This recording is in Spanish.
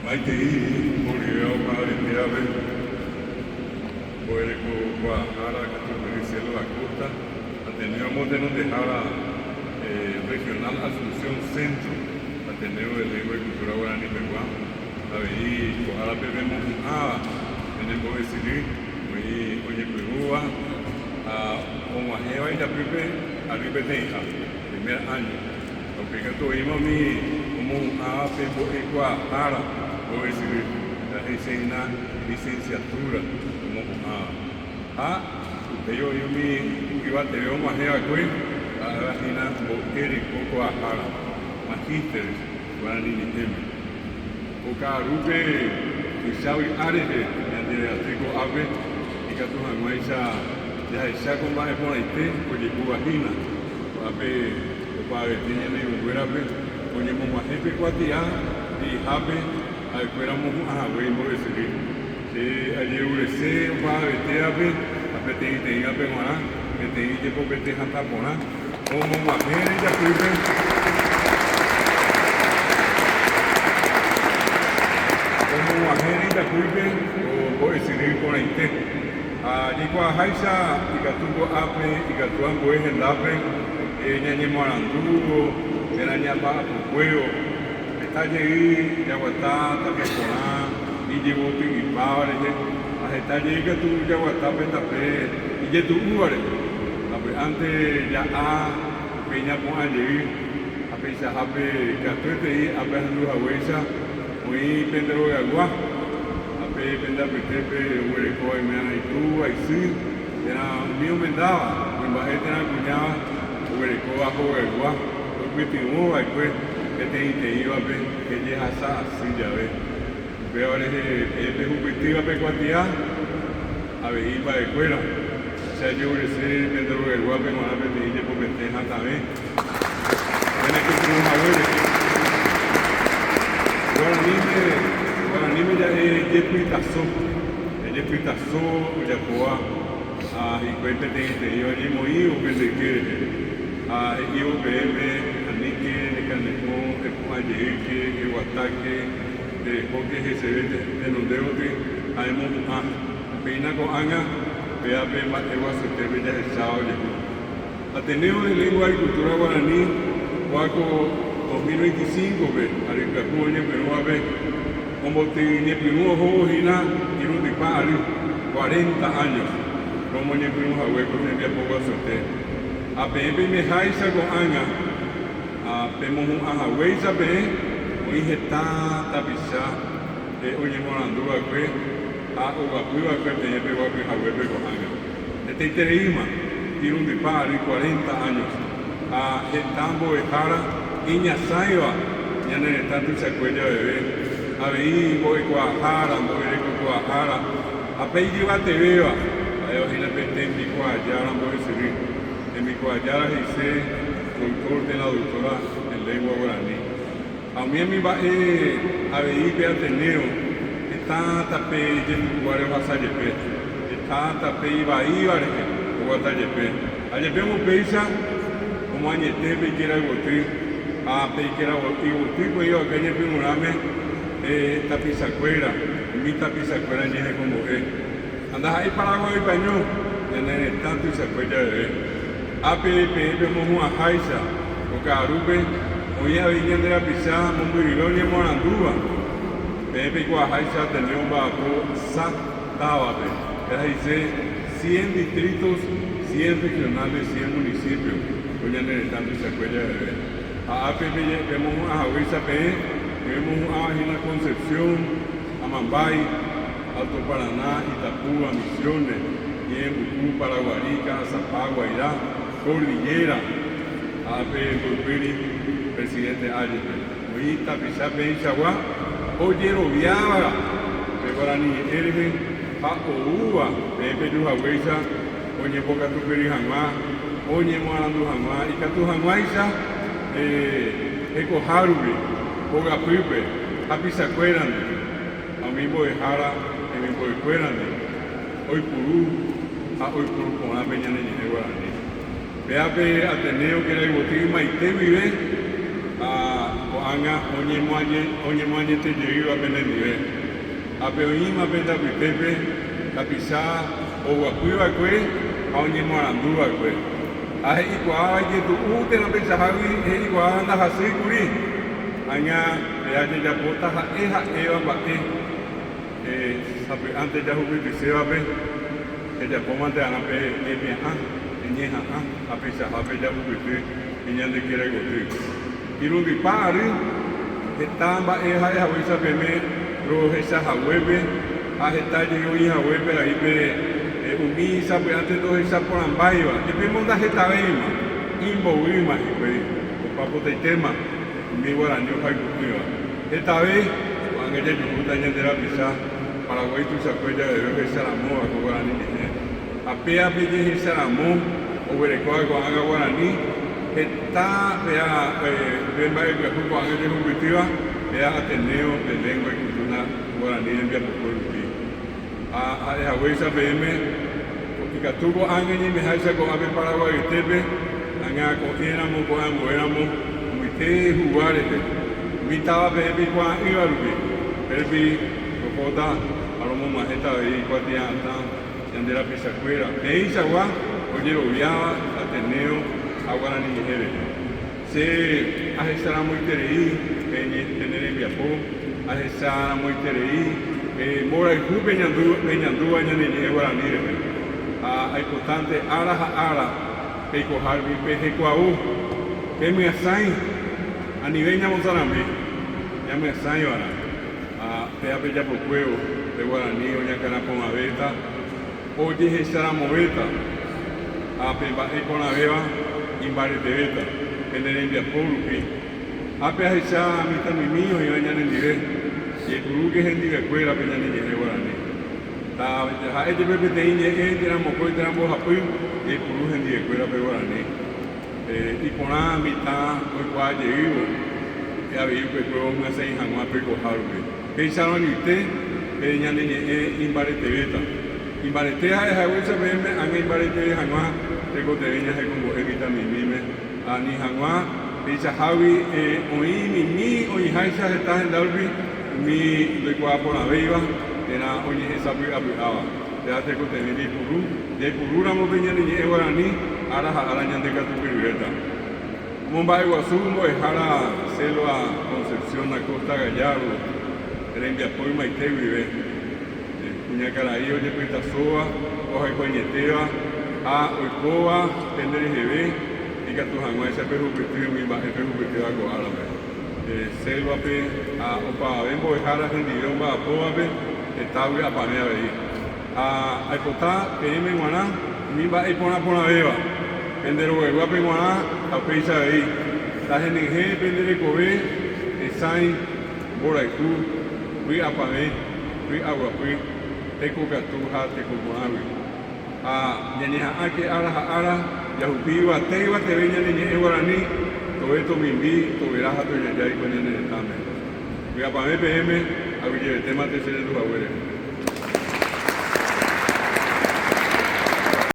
Maite Bolivia para Tiave, Puerco Guadalajara, Católico la Costa, Ateneo de no dejar regional Asunción Centro, Ateneo de Lengua y Cultura Guaraní Peruano, ahí ahora vemos en el Boe Civil, oye Perú, como Ajeva y la Pipe, arriba de primer año, porque que tuvimos como Pepo Ecuador. Voy a decir, la licenciatura como yo mi iba a tener un majeo aquí, a la Gina Boteri, poco a Jara, magíster, Guaraní Niteme. Poca Rupe, Isaui Arege, y de Atrico Ave, y que tu Jamaisa, ya está con más de por ahí, porque Cubajina, para ver, tiene un buen ave, ponemos más jefe cuatía, y ave. Esperamos a ver cómo recibir. Allí urece va a vete a ver, a pedir te a pegar, que te dice por vete a taponar, como mujer ya prive. Como mujer ya prive, o voy a decidir por ahí. Allí con Haisa y Catubo Ape y Catuan Boy en Lape, Ñañe Morandugo, Ñaña Baja Pueblo. Allí ya está también con y llevo tu y padre hasta llega tu ya está petape y ya tu uare antes ya peña con allí a pesar de que tú te a ver luz a huesa muy pendero de agua a pe penda petepe huele coi me hay tú ahí sí era mío me daba me bajé tener cuñada huele coi bajo el agua lo que te mueva y pues que te iba a ver, que llega así, ya ves. Veo ahora es un vestido de cuantía, a ver, iba de escuela. O sea, yo voy a decir, dentro del guapo, con la petilla, porque te dejan también. Tienes que tener un abuelo. Para mí ya es pitazo. Ella es pitazo, ya coa. Y cuente te iba allí muy, o que te quiere. Y o bebé. Que canecó, ayer que guataque, de porque se ve de los dedos que hay peina con anga, vea más igual se te ve ya el sábado. Ateneo de Lengua y Cultura Guaraní, Guaco 2025, Aricacuña, Perú, a ver, como tiene Perú, ojo, Gina, y un disparo, 40 años, como ni Perú, a hueco, se me poco a sortear. A Pepe me jaisa con anga. Vemos un ajahuesa, hoy está tapizada, oye, morandúa, a Ugacuiva, que tenía que ver con Ahuepe con Anga. Este Itereima, tiene un disparo y 40 años. A Getambo de Jara, Iña Saiba, ya no está tu sacuella bebé. A ver, voy a Guajara, voy a Guajara. A Pei va te vea, a imagínate en mi Guajara, voy a seguir. En mi Guajara, dice. Doctor de la doctora en lengua guaraní. A mí me va a ver Ateneo, está tapé en lugares a Sayepe, está tapé y va a ir a Sayepe. Allá vemos peisa, como añete, pequera botín, a pequera botín, pues yo acá en el panorama, tapizacuera, mi tapizacuera llena como es. Andas ahí para agua de pañón, en el tanto y se acuerda de ver. APP vemos una jaisa, o carupe, hoy a venir de la pisada, Monguirilonia, Morandúa. Pepe Guajaisa tenemos bajo Sátabape, es decir, 100 distritos, 100 regionales, 100 municipios. Hoy en el tanto se acuerda de ver. A APP vemos una jaisa vemos una Concepción, Amambay, Alto Paraná, Itapúa, Misiones, Bucú, Paraguarica, Zapagua, Guairá. Cordillera, AP Golpiri, presidente Ayete. Hoy Tapizape en Chaguá, oye Robiábara, de Guaraní, Erge, Uva, Pepe Yujahuesa, oye Boca Tuperi Jamá, oye Moarandu Jamá, y Catu Jamaisa, Eco Harubi, Boga Pipe, Apizacueran, Amigo de Jara, Amigo de Cueran, hoy hoy Purú con la peña de Guaraní. Vea Ateneo que era el botín Maite vive con anga onye moanye te jeriwa pende niwe ape oima penda kuitepe kapisa o wakuiwa kwe onye moarandua kwe ahe ikwa ye tu ute na pesa hawi he ikwa na hasikuri anga peaje ya pota ha ewa ba sabe ante ya hubi bisewa pe ya pomante ana pe epe nyeha apesa habe ya hubi pe inyande kere gotu irundi pari etamba eha wisa peme ro hesa hawebe ahetaje yo iha webe aibe umi sabe ante do hesa por ambaiwa epe monda hetaveima imbo wima ipe o papo te tema mi wara nyo kai kuiwa etave wangeje juta nyandera bisa Paraguay tu se acuerda de ver esa ramo a Guarani apea pide esa ramo o verecoa con aga Guarani está vea bemba el que con aga de jubitiva vea Ateneo de lengua y cultura Guarani en vía por a esa BM porque catuvo anga ni me hace con ave Paraguay tepe anga con éramos con éramos muy te jugar mi estaba bebé con iba rubi bebé Kota alomo maheta y cuatia anta yandera pisacuera neisa wa oye obiaba Ateneo aguarani nihere se ahesara muy terei tener en viapo ahesara muy terei mora y ju peñandu añani ni guarani a importante ara peiko harbi peje kwau que me asai a nivel ñamozarame ya me asai ahora pea bella por cuevo de Guaraní oña cana con abeta oye esa moveta a pemba con la beba y bares de beta en el envia polupi a pea esa mitad mi mío y bañan en directo y el gurú que es en directo cuera peña ni de Guaraní la este bebé te iñe era moco y tenemos apoyo y el gurú en directo cuera pe Guaraní y con la mitad hoy cual vivo y a vivir que cuevo me hace jamás pe cojarme pensaron en usted, que ya ni imbarete beta. Imbarete a esa bolsa veme, a mi imbarete de Hanua, tengo de viñas como evita mi mime, a ni Hanua, pisa Javi, oí mi, oí Haisa, está en Dalby, mi de por la beba, era oí esa abuela. Ya tengo de venir Purú, de Purú, la moveña ni Guaraní, ahora arañan de Catupireta. Mumbai Guasumo, Jara, Selva, Concepción, la Costa Gallardo. Envia por Maite vive Cuña Caraío de Pitasoa, Oja Coñeteva, A Oicoa, Tender GB, y Catujanua, ese perro que mi baje perro que va a coar Selva P, A Opa, Bembo, Jara, Gendión, Va a Poabe, Estable a Panea ahí. A Ecotá, PM Guaná, mi va a poner por la beba, Tender Guape Guaná, a Peisa ahí. La GNG, Tender Kobe, Sain, Boraicú. Fui a Pamé, fui a Guapuí, teco Catuja, teco Guanawi. A Ñaña Ake, Ara, Yahupiwa, Teiva, te veña Niñe Guaraní, todo esto me enví, todo verás a tu Yayay con el Tame. Fui a Pamé PM, a Villa de Tema, te seré tu abuelo.